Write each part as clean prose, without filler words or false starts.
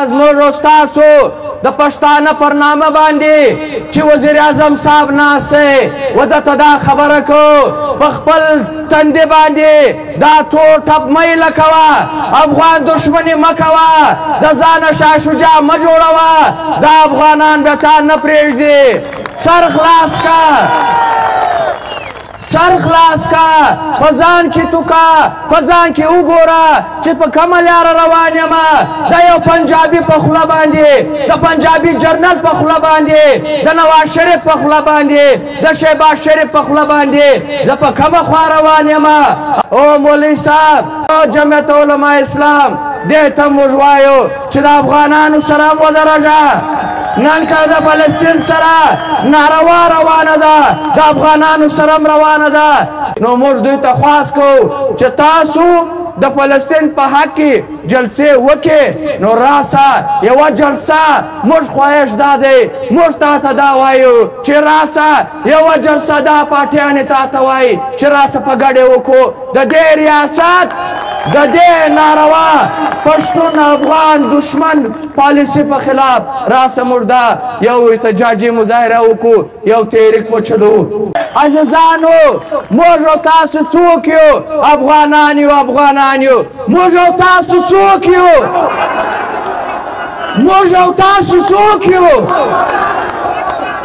داز مور استاسو د پښتانه پر نامه باندې چې وزیر اعظم صاحب ناسته و د تدا خبره کو په خپل تندې باندې دا تور ټپ میله کوه افغان دشمني مه کوه د ځانه شاه شجاع مه جوړوه دا افغانان به تا نه پرېږدي سر خلاص کا سر خلاص کا پزان کی تو کا پزان کی وګوره چې په کومه لاره روان یم د یو پنجابي په خوله باندې د پنجابي جرنل په خوله باندې د نواز شریف په خوله باندې د شهباز شریف په خوله باندې زه په کومه خوا روان یم او مولوي صاحب او جمعیت علما اسلام دې ته موږ وایو چې د افغانانو سره ودرېږه نن که د فلسطین سره ناروا روانه ده د افغانانو سره هم روانه ده نو موږ دوی ته خواست کوو چې تاسو د فلسطین په حق کې جلسې وکړې نو راسه یوه جلسه موږ خواهش دا دی موږ تا ته دا وایو چې راسه یوه جلسه دا پارټیانې تا ته وایي چې راسه په ګډې وکړو د دې ریاست د دې ناروا پښتون افغان دشمن پالیسي په خلاف راسه موږ دا یو احتجاجي مظاهره وکړو یو تحریک وچلو عزیزانو موږ او تاسو څوک یو افغانان یو افغانان یو موږ او تاسو څوک یو موږ او تاسو څوک یو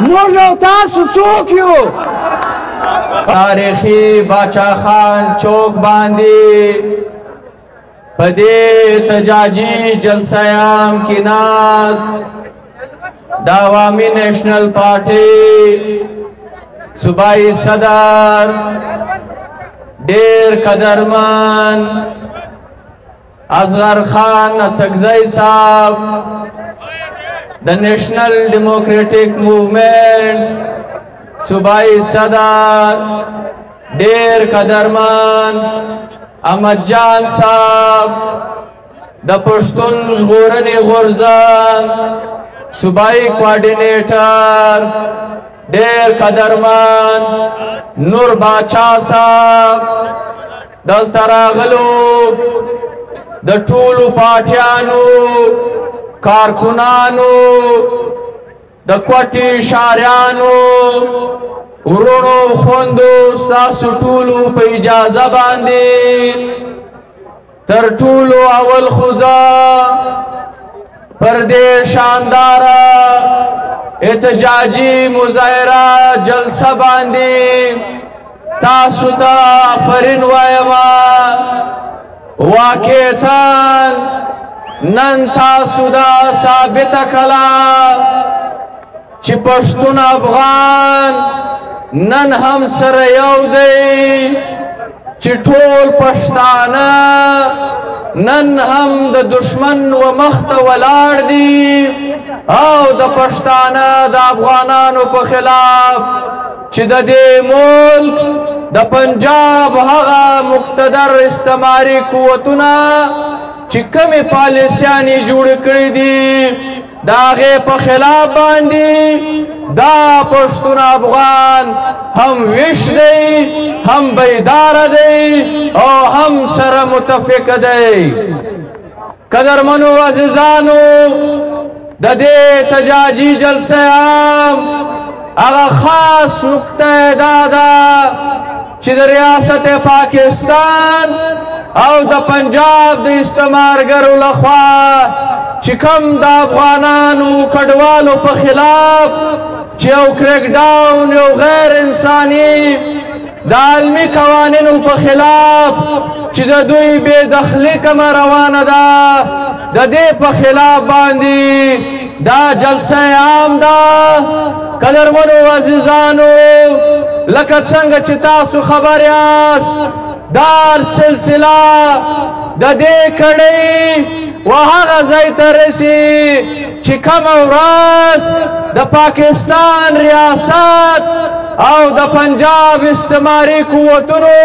موږ او تاسو څوک یو تاریخي باچا خان چوک باندې پدې احتجاجي جلسیام کې ناس د عوامي نیشنل پارټي صوبایي صدر ډېر قدرمن اصغر خان اڅکزی صاحب د نیشنل ډیموکریټک موومنٹ صوبایي صدر ډېر قدرمن احمد جان صاحب د پښتون ژغورنې غورځنګ صوبایي کوارډینیټر ډېر قدرمن نور باچا صاحب دلته راغلو د ټولو پارټیانو کارکونانو د کوټې شاریانو ورونو خوندو ستاسو ټولو په اجازه باندې تر ټولو اول خوځه پر دې شانداره احتجاجي مظاهره جلسه باندې تاسو ته آفرین وایم واقعتاً نن تاسو دا ثابته کړه چې پښتون افغان نن هم سره یو دی چې ټول پښتانه نن هم د دشمن و مخته ولاړ دي او د پښتانه د افغانانو په خلاف چې د دې ملک د پنجاب هغه مقتدر استعماري قوتونه چې کومې پالیسیانې جوړې کړې دي د هغې په خلاف باندې دا پښتون افغان هم ویښ دی هم بیداره دی او هم سره متفق دی قدرمنو عزیزانو د دې احتجاجي جلسه هغه خاص نقطه دا ده چې د ریاست پاکستان او د پنجاب د استعمارګرو لخوا چې کوم د افغانانو کډوالو په خلاف چې یو کریک ډاون یو غیر انساني د عالمي قوانینو په خلاف چې د دوی بې دخلي کومه روانه ده د دې په خلاف باندې دا جلسه عام ده قدرمنو عزیزانو لکه څنګه چې تاسو خبر یاست دا سلسله د دې کړۍ وهغه ځای ته رسي چې کومه ورځ د پاکستان ریاست او د پنجاب استعماري قوتونو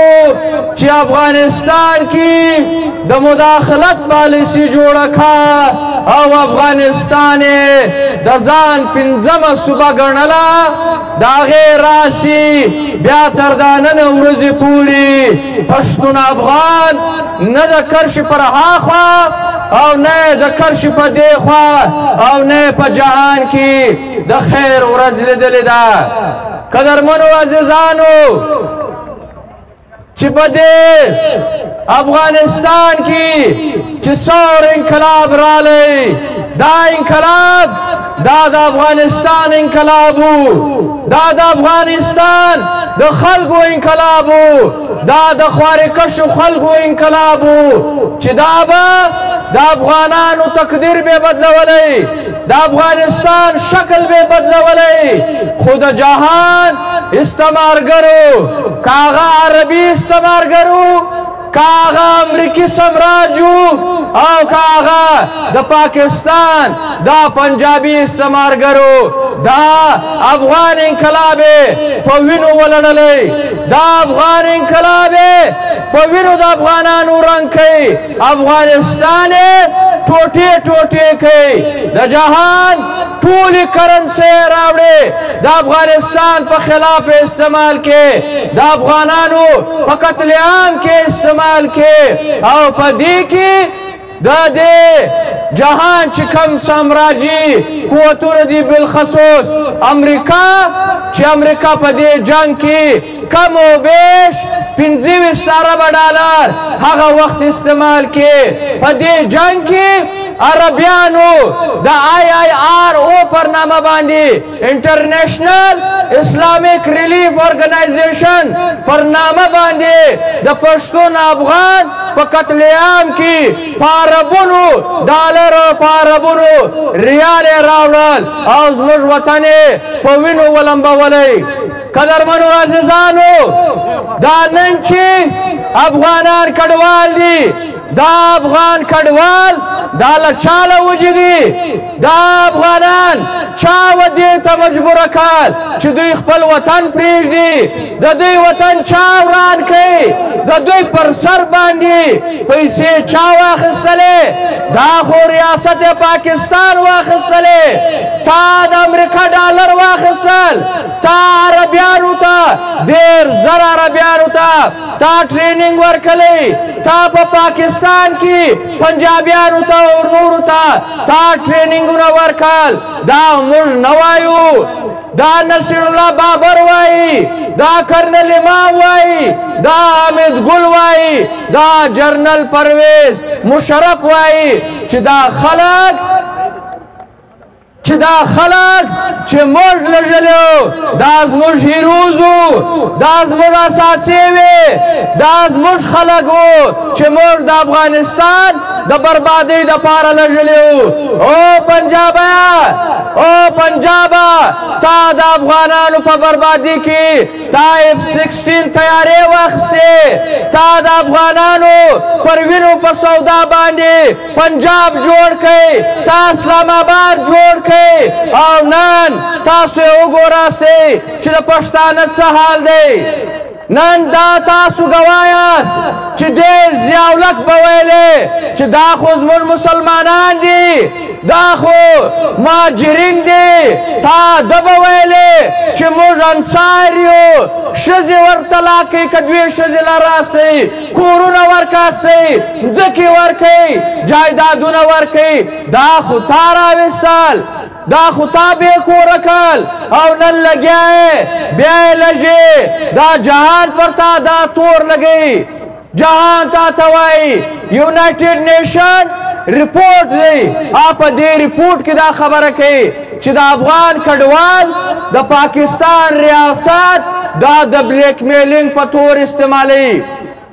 چې افغانستان کې د مداخلت پالیسي جوړه کړه او افغانستان د ځان پنځمه صوبه ګڼله د هغې راسي بیا تر دا نن ورځې پورې پښتون افغان نه د کرښې پر هاخوا او نه د کرش په دې خوا او نه په جهان کې د خیر ورځ لیدلې ده. قدرمنو عزیزانو چې په دې افغانستان کې چې څور انقلاب رالی، دا انقلاب دا د افغانستان انقلاب وو، دا د افغانستان د خلکو انقلاب وو، دا د خوارکشو خلکو انقلاب وو چې دا به د افغانانو تقدیر به بدلولی، د افغانستان شکل به بدلولی. خو د جهان استعمارګرو کاغه عربي استعمارګرو کاغه امریکي سمراجو او کاغه د پاکستان دا پنجابي استعمارګرو دا افغان انقلاب په وینو ولړلې، دا افغان انقلاب په وینو د افغانانو رنګ کوي، افغانستان ټوټې ټوټې کوي، د جهان ټولې کرنسۍ راوړي د افغانستان په خلاف استعمال کې، د افغانانو په قتل عام کې استعمال کې، او په دې کې د دې جهان چې کم سامراجي قوتونه دي بالخصوص امریکا چې امریکا په دې جنگ کې کم و بیش 25 ارب ډالر هغه وخت استعمال کې، په دې جنگ کې عربیانو د IIRO پر نامه باندې انټرنیشنل اسلامیک ریلیف ارګنایزیشن پر نامه باندې د پښتون افغان په قتل عام کې پاربونو ډالر او پاربونو ریال راوړل او زموږ وطن په وینو ولمبولی. قدرمنو عزیزانو دا نن چې افغانان کډوال دي، دا افغان کډوال دا له چا له وجې دي، دا افغانان چا ودې ته مجبوره کړل چې دوی خپل وطن پرېږدي، د دوی وطن چا وران کوي، د دوی پر سر باندې پیسې چا واخیستلې، دا خو ریاست پاکستان واخیستلې، تا د امریکا ډالر واخیستل، تا عربیانو ته ډېر زر عربیانو ته تا ټریننګ ورکړلی، تا په پاکستان کې پنجابیانو ته او نورو ته تا ټریننګونه ورکړل. دا موږ نه وایو، دا نصیر الله بابر وایي، دا کرنل امام وایي، دا حمید ګل وایي، دا جنرال پرویز مشرف وایي چې دا خلک چې موږ لږلو دا زموږ هیروز وو، دا زموږ اساسي وي، دا زموږ خلک وو چې موږ د افغانستان د بربادۍ دپاره لږلي وو. او پنجابه تا د افغانانو په بربادي کې تا F-16 طیارې واخیستې، تا د افغانانو پر وینو په سودا باندې پنجاب جوړ کړئ، تا اسلام آباد جوړ کړئ، او نن تاسو وګورئ چې د پښتانه څه حال دی. نن دا تاسو ګوایاست چې ډېر ضیاءالحق به ویلې چې دا خو زموږ مسلمانان دي، دا خو مهاجرین دي، تا ده به ویلې چې موږ انصار یو، ښځې ورطلاق کوي که دوې ښځې له راسئ، کورونه ورکاسئ، ځمکې ورکوئ، جایدادونه ورکوئ، دا خو تا راویستل، دا خو تا بې کوره کړل او نن لګیا یې بیا یې لږې دا جهان پر تا دا تور لګوي. جهان تا ته وایي یونایټډ نیشن رپورټ دی، په دې رپورټ کې دا خبره کوي چې د افغان کډوال د پاکستان ریاست دا د بلیک میلینګ په تور استعمالوي.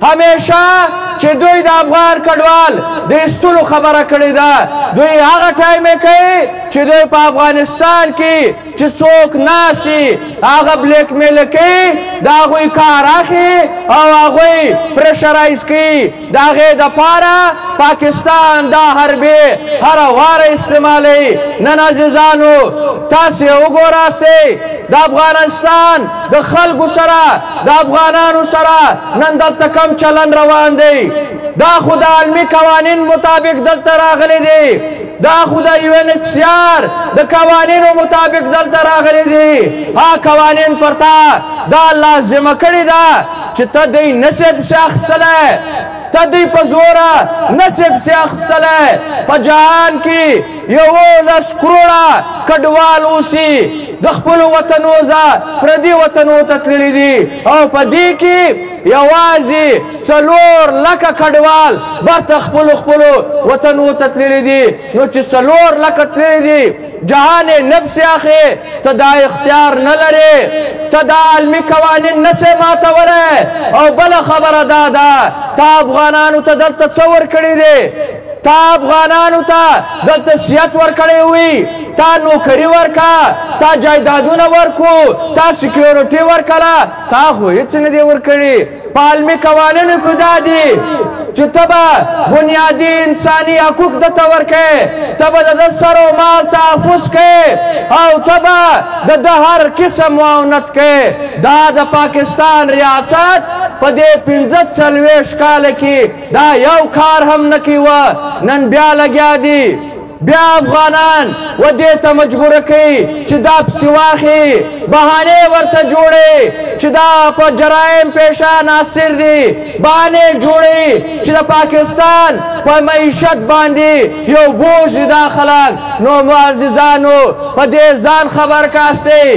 همیشه چې دوی د افغان کډوال د ایستلو خبره کړې ده، دوی هغه ټایم یې کوي چې دوی په افغانستان کې چې څوک ناست شي هغه بلیک میل کوي، د هغوی کار اخلي او هغوی پریشرایز کوي، د هغې دپاره پاکستان دا حربې هره واره استعمالوي. نن عزیزانو تاسې وګورئ د افغانستان د خلکو سره د افغانانو سره نن دلته کم چلن روان دی. دا خو د علمي قوانین مطابق دلته راغلی دی، دا خو د UNHCR د قوانینو مطابق دلته راغلی دی. قوانین پر تا دا لازمه کړې ده چې ته دوی نسې پسې اخیستلی، ته دوی په زوره نصب سي اخیستلی په جهان کې 11 کروړه کډوال اوسي د خپلو وطنو پردي وطنو ته تللي دي او په دې کې یوازې 4 لکه کډوال برته خپلو وطنو ته تللي دي نو چې 4 لکه تللي دي جهان نفس اخی ته دا اختیار نه لري ته دا علمي قوانین نسې ماتولی او بله خبره دا ده تا افغانانو ته دلته څه ورکړي دي تا افغانانو ته دلته صحت ورکړی وي تا نوکري ورکه تا جایدادونه ورکو تا سکیورټي ورکړه تا خو هېڅ نه دی ورکړي په علمي قوانینو کې دا دي چې ته به بنیادي انساني حقوق درته ورکوې ته به د ده سر و مال تحفظ کوې او ته به د ده هر قسم معاونت کوې دا د پاکستان ریاست په دې 45 کاله کې دا یو کار هم نه کیوه نن بیا لګیا دي بیا افغانان و دې ته مجبوره کوي چې دا پسې واخلي بهانې ورته جوړې چې دا په جرایم پیشه ناصر دي بهانې جوړې چې د پاکستان په معیشت باندې یو بوج دي دا خلک نو معززانو په دې ځان خبر کاستئ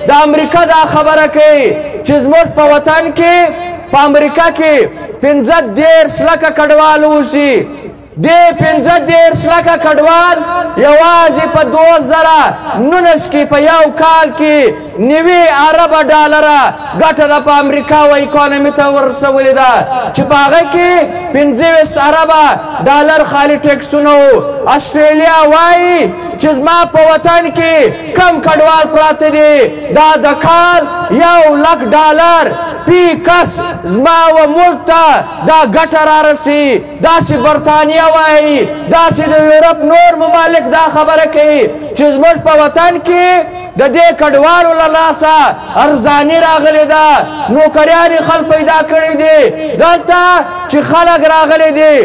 د امریکا دا خبره کوي چې زموږ په وطن کې په امریکا کې 15 لکه کډوال اوسي دې 15 لکه کډوال یوازې په 2019 کې په یو کال کې 90 ارب ډالره ګټه ده په امریکا و اکانومي ته ورسولې ده چې په هغه کې 25 ارب ډالر خالي ټیکسونه وو استرالیا وایي چې زما په وطن کې کم کډوال پراته دي دا د کال 1 لک ډالر پی کس زما و ملک ته دا ګټه رارسي داسې برطانیه وایي داسې د یورپ نور ممالک دا خبره کوي چې زموږ په وطن کې د دې کډوالو له لاسه ارزاني راغلې ده نوکریانې خلک پیدا کړي دي دلته چې خلک راغلي دي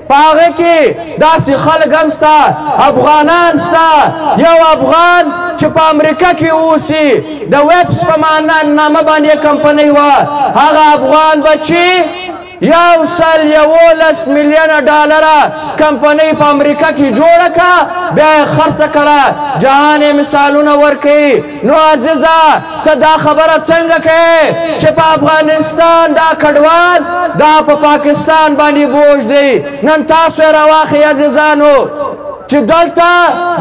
په هغه کې داسې خلک هم شته افغانان شته یو افغان چې په امریکا کې اوسي د ویبس په نامه باندې کمپنۍ وه هغه افغان بچي 111 میلیونه ډالره کمپنۍ په امریکا کې جوړه کړه بیا یې خرڅه کړه جهان یې مثالونه ورکوي نو عزیزه ته دا خبره څنګه کوې چې په افغانستان دا کډوال دا په پاکستان باندې بوج دی نن تاسو یې راواخئ عزیزانو چې دلته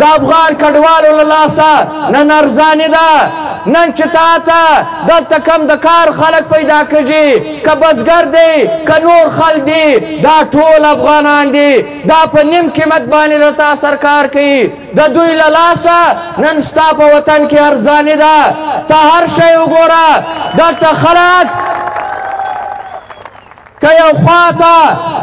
د افغان کډوالو له لاسه نن ارزاني ده نن چې تا ته دلته کم د کار خلک پیدا کړي که بزګر دی که نور خلک دي دا ټول افغانان دي دا په نیم قیمت باندې له تا سر کار کوي د دوی له لاسه نن ستا په وطن کې ارزاني ده ته هر شی وګوره دلته خلک که یو خواته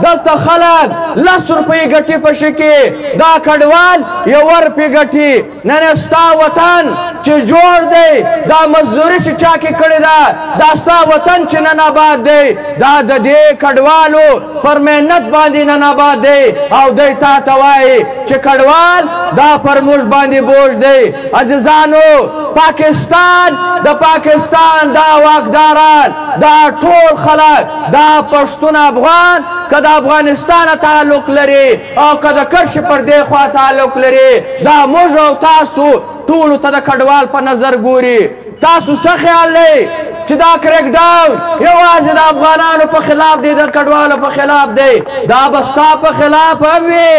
دلته خلک 10 روپۍ ګټي په شي کې دا کډوال 1 روپۍ ګټي نن ستا وطن چې جوړ دی دا مزدوري چې چا کې کړې ده دا ستا وطن چې نن آباد دی دا د دې کډوالو پر محنت باندې نن آباد دی او دی تا ته وایي چې کډوال دا پر موږ باندې بوج دی عزیزانو پاکستان د پاکستان دا واکداران دا ټول خلک دا پښتون افغان که د افغانستان تعلق لري او که د کرش پر دې خوا تعلق لري دا موږ او تاسو ټولو ته د کډوال په نظر ګوري تاسو څه خیال دی چې دا کریک ډاون یوازې د افغانانو په خلاف دی د کډوالو په خلاف دی دا به ستا په خلاف هم وي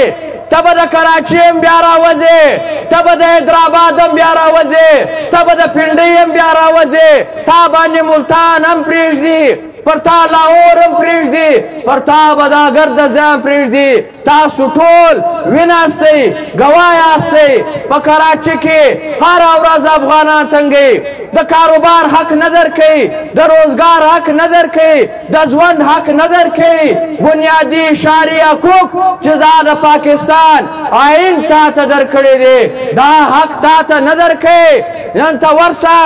ته به د کراچي هم بیا راوځې ته به د حیدرآباد هم بیا راوځې ته به د پنډۍ هم بیا راوځې تا باندې ملتان هم پرېږدي پر تا لاهور هم پرېږدي پر تا به دا ګرده ځای هم پرېږدي تاسو ټول ویناستئ ګواه یاستئ په کراچي کې هره ورځ افغانان تنګوي د کاروبار حق نه درکوي د روزګار حق نه درکوي د ژوند حق نه درکوي بنیادي شرعي حقوق چې دا د پاکستان آئین تا ته درکړی دی دا حق تا ته نه درکوي نن ته ورشه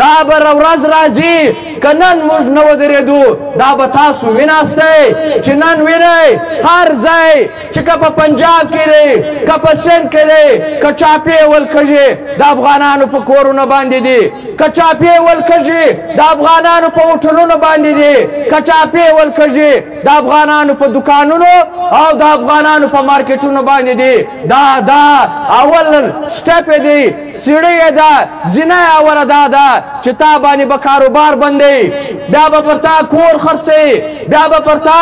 دا به ورځ راځي که نن موږ نه ودرېدو دا به تاسو ویناستئ چې نن وینئ هر ځای چې که په پنجاب کې دی که په سند کې دی که چاپې ولکژې د افغانانو په کورونه باندې دي کچاپی ولکجی د افغانانو په هوټلونو باندې دي کچاپی ولکجی د افغانانو په دکانونو او د افغانانو په مارکیټونو باندې دي دا اول سټپ دی سیړی ده زینه اوله دا ده چې تا باندې به کاروبار بندوي بیا به پر تا کور خرڅوي بیا به پر تا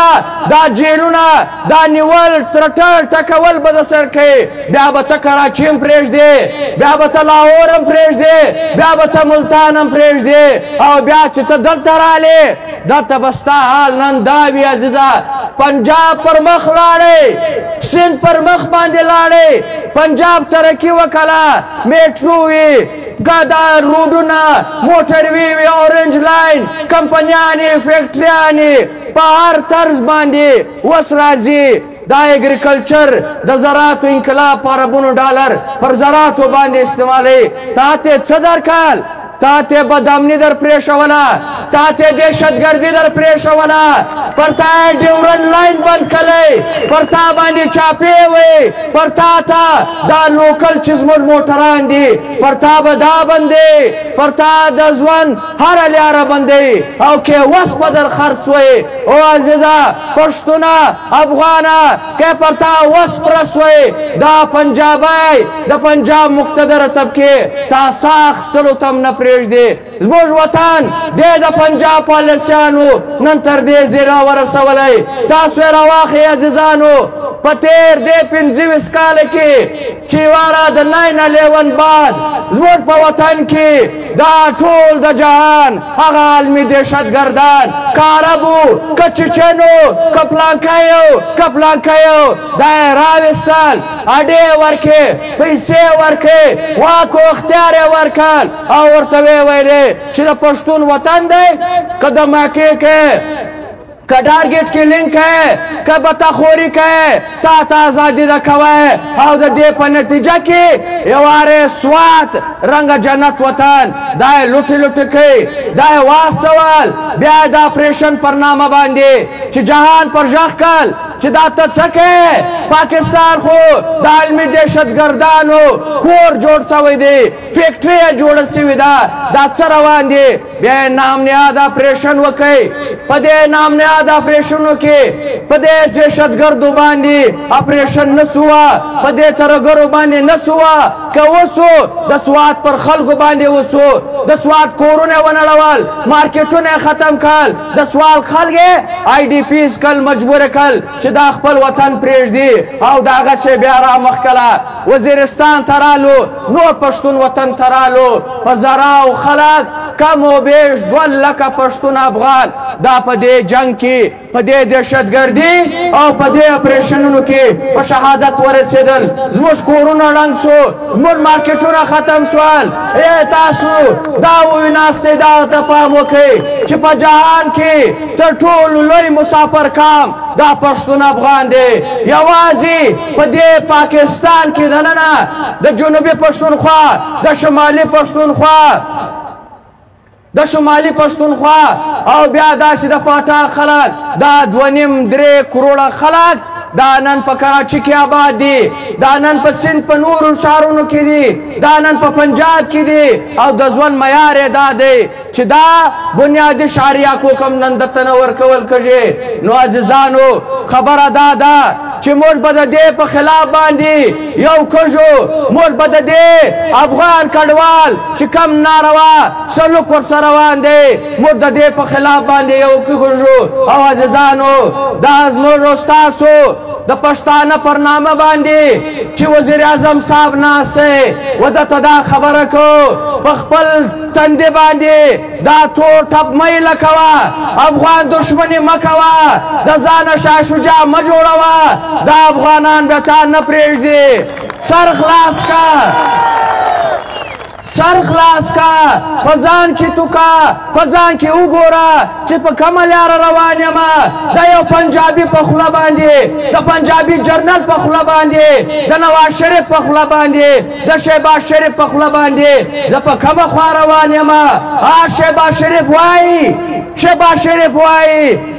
دا جیلونه دا نیول ترټل ټکول به در سر کوي بیا به ته کراچي هم پرېږدې بیا به ته لاهور هم پرېږدې بیا به ته ملتان هم پرېږدې او بیا چې ته دلته رالې دلته به ستا حال نن دا وي عزیزه پنجاب پر مخ لاړې سند پر مخ باندې لاړې پنجاب ترقي وکړه میټرو وي دا روډونه موټروي وي اورنج لاین کمپنیانې فیکټریانې په هر طرز باندې اوس راځي دا اګریکلچر د زراعتو انقلاب په اربونو ډالر پر زراعتو باندې استعمالوي تا ته څه درکړل تا ته بدامني در پرېښوله تا ته دهشتګردي در پرېښوله پر تا یې ډیورنډ لاین بند کړی پر تا باندې چاپې وې پر تا ته دا لوکل چې زموږ موټران دي پر تا به دا بندې پر تا د ژوند هره لیاره بندوي او که وس به در خرڅ وې او عزیزه پښتونه افغانه که پر تا وس پرس وې دا پنجابی د پنجاب مقتدره طبقې تا ساه اخیستلو ته هم نه پرېږدي زموږ وطن دی د پنجاب پالیسیانو نن تر دې ځای راورسولی تاسو یې راواخلئ عزیزانو په تېر دې 25 کاله کې چې واره د 9/11 بعد زموږ په وطن کې دا ټول د جهان هغه عالمي دهشتګردان که عربو که چچنو که پلانکیو دا یې راویستل اډې یې ورکړې پیسې یې رکھے واک و اختیار ورکل او ورته ویلې چې د پښتون وطن دی که د مکې کې که ټارګټ کې لینک ہے که بتاخوری که تا آزادی دا کوي او د دې په نتیجه کې یواره سوات رنګ جنت وطن دا لوټ لوټ کوي دا واسوال بیا د اپریشن پر نامه باندې چې جهان پر ځخ کال چې دا ته څکه پاکستان خو د عالمي دهشتګردانو کور جوړ شوی دی فیکټری جوړ شوی دا څه روان دي بیا نام نیاد اپریشن وکي په دې نام نیاد اپریشنو کې په دې دهشتګردو باندې اپریشن نسوا په دې ترګرو باندې نسوا که وسو د سوات پر خلکو باندې وسو د سوات کورونه ونړول مارکیټونه ختم کړل د سوال خلک آی ډی پیز کل مجبور کړل چې دا خپل وطن پرېږدي او د هغه شی بیا رامخ کړه وزیرستان ته رالو نور پښتون وطن ته رالو په زراو خلک کم و بیش 2 لکه پښتون افغان دا په دې جنگ کې په دې دهشتګردي او په دې اپریشنونو کې په شهادت ورسېدل زموږ کورونه ړنګ شو زموږ مارکیټونه ختم شول تاسو دا وویناستئ دا ته پام وکړئ چې په جهان کې تر ټولو لوی مسافر کام دا پښتون افغان دی یوازې په دې پاکستان کې دننه د جنوبي پښتونخوا د شمالي پښتونخوا د شمالي پښتونخوا او بیا داسې د پاټال خلک دا 2.5-3 کروڑه خلک دا نن په کراچي کې آباد دي دا نن په سند په نورو ښارونو کې دي دا نن په پنجاب کې دي او د ژوند معیار یې دا دی چې دا بنیادي شهریه حقوق هم نن درته نه ورکول کېږي نو عزیزانو خبره دا ده چې موږ به د دې په خلاف باندې یو کږو موږ به د دې افغان کډوال چې کم ناروا سلوک ورسره روان دی موږ د دې په خلاف باندې یو کږو او عزیزانو دا زموږ ستاسو د پښتانه پر نامه باندې چې وزیر اعظم صاحب ناست دی ودته دا خبره کو په خپل تندې باندې دا تور ټپ مه یې لکوه افغان دښمني مه کوه د ځانه شاه شجاع مه جوړوه دا افغانان به تا نه پرېږدي سر خلاص کا سر خلاص کا پزان کی تو کا پزان کی وګوره چې په کومه لاره روان یم د یو پنجابي په خوله باندې د پنجابي جرنل په خوله باندې د نواز شریف په خوله باندې د شهباز شریف په خوله باندې زه په کومه خوا روان یم شهباز شریف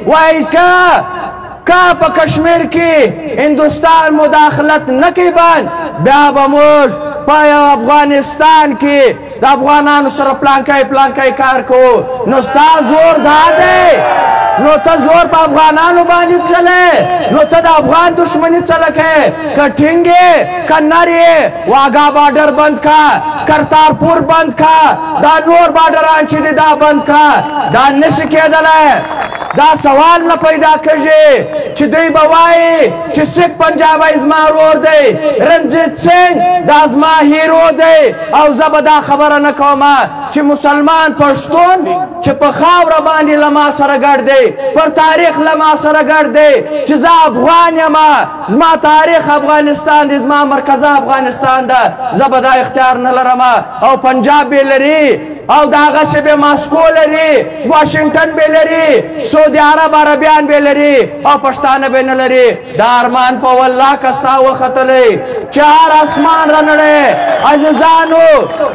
وایي که په کشمیر کې هندوستان مداخلت نه کوي بیا به موږ په افغانستان کې د افغانانو سره پلانکی کار کوو نو ستا زور دا دی نو ته زور په افغانانو باندې چلې نو ته د افغان دشمني څه لکې که ټینګ یې که نر یې واګا بارډر بند کا کرتارپور بند کا دا نور بارډران چې دي دا بند کا دا نشي کېدلی دا سوال نه پیدا کېږي چې دوی به وایي چې سکھ پنجابی زما ورور دی رنجیت سنګ دا زما هیرو دی او زه به دا خبره نه کوم چې مسلمان پښتون چې په خاوره باندې له ما سره ګډ دی پر تاریخ له ما سره ګډ دی چې زه افغان یم زما تاریخ افغانستان دی زما مرکزه افغانستان ده زه به دا اختیار نه لرم او پنجاب به لري او داغه چې به ماسکو لري واشنگټن به لري سعودي عربیان به لري او پښتانه به نه لري دا ارمان په والله که ستا وختلی چهار اسمان رانړی عزیزانو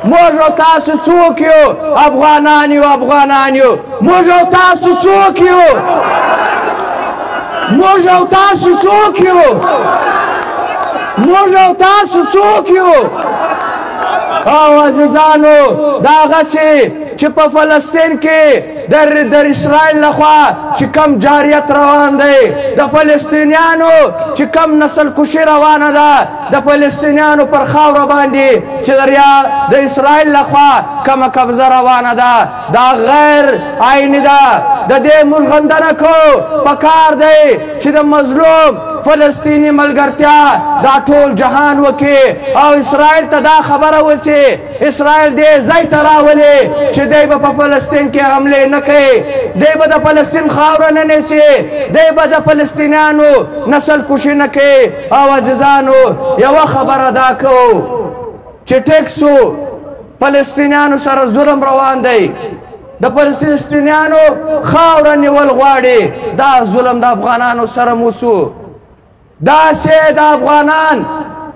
موږ او تاسو څوک یو افغانان یو موږ او تاسو څوک یو موږ او تاسو څوک یو موږ او تاسو څوک یو او عزیزانو داغه چې په فلسطین کې در اسرائیل لخوا چې کم جاریت روان دی د فلسطینیانو چې کم نسل کشي روانه ده د فلسطینیانو پر خاوره باندې چې د اسرائیل لخوا کمه قبضه روانه ده دا غیر عیني ده د دې موږ غندنه کوو پکار دی چې د مظلوم فلسطینی ملګرتیا دا ټول جهان وکړي او اسرائیل ته دا خبره وشي اسرائیل دې ځای ته راولي چې دی به په فلسطین کې حملې نه کوي دی به د فلسطین خاوره نه نیسي دی به د فلسطینیانو نسل کشي نه کوي او عزیزانو یوه خبره دا کوو چې ټیک سو فلسطینیانو سره ظلم روان دی د فلسطینیانو خاوره نیول غواړي دا ظلم د افغانانو سره موسو داسې د افغانان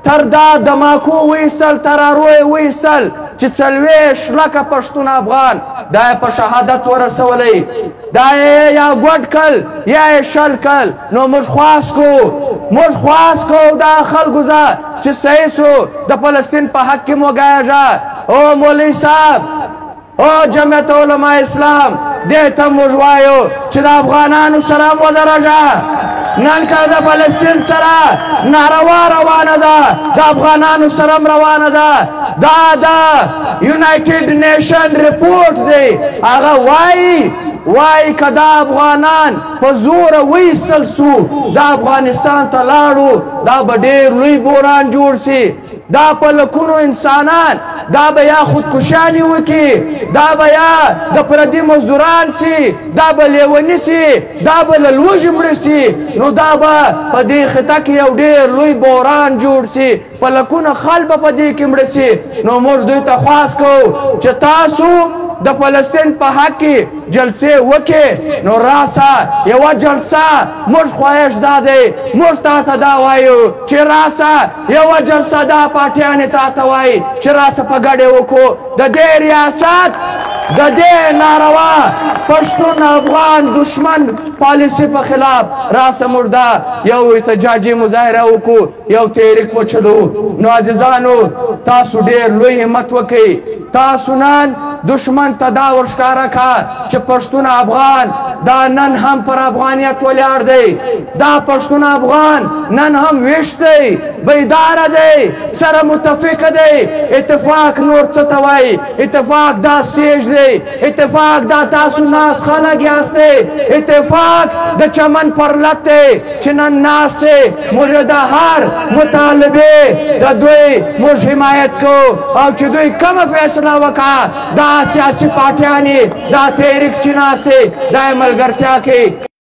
تر دا دماکو ویستل ترارو ویستل چې 40 لکه پښتون افغان دا یې په شهادت ورسولی دا یې یا ګوډ کل یا یې شل کل نو موږ خواست کو دا خلکو زه چې صحیح سو د فلسطین په حق کې وګایږه او مولوي صاحب او جمعیت علماء اسلام دې ته موږ وایو چې د افغانانو سره ودرېږه نن که د فلسطین سره ناروا روانه ده د افغانانو سره هم روانه ده دا د یونایټډ نیشن رپورټ دی هغه وایي که دا افغانان په زوره ویستل سو د افغانستان ته لاړو دا به ډېر لوی بوران جوړ سي دا په لکونو انسانان دا به یا خودکشاني وکړي دا به یا د پردي مزدوران سي دا به لیوني سي دا به له لوږې مړه سي نو دا به په دې خطه کې یو ډېر لوی بحران جوړ سي په لکونه خلک به په دې کې مړه سي نو موږ دوی ته خواست کوو چې تاسو د فلسطین په حق کې جلسې وکړي نو راسه یوه جلسه موږ خواهش دا دی موږ تا ته دا وایو چې راسه یوه جلسه دا پارټیانې تا ته وایي چې راسه په ګډې وکړو د دې ریاست د دې ناروا پښتون افغان دشمن پالیسي په خلاف راسه موږ دا یو احتجاجي مظاهره وکړو یو تحریک وچلو نو عزیزانو تاسو ډېر لوی همت وکړئ تاسو نن دشمن ته دا ورښکاره کړه چې پښتون افغان دا نن هم پر افغانیت ولاړ دی دا پښتون افغان نن هم ویښ دی بیداره دی سره متفق دی اتفاق نور څه ته وایي اتفاق دا سټیج دی اتفاق دا تاسو ناست خلک یاستئ اتفاق د چمن پر لت دی چې نن ناست دی موږ د هر مطالبې د دوی موږ حمایت کوو او چې دوی کومه فیصله وکړه دا سیاسي پارټیانې دا تحریک چې ناست دی دا یې ملګرتیا کوي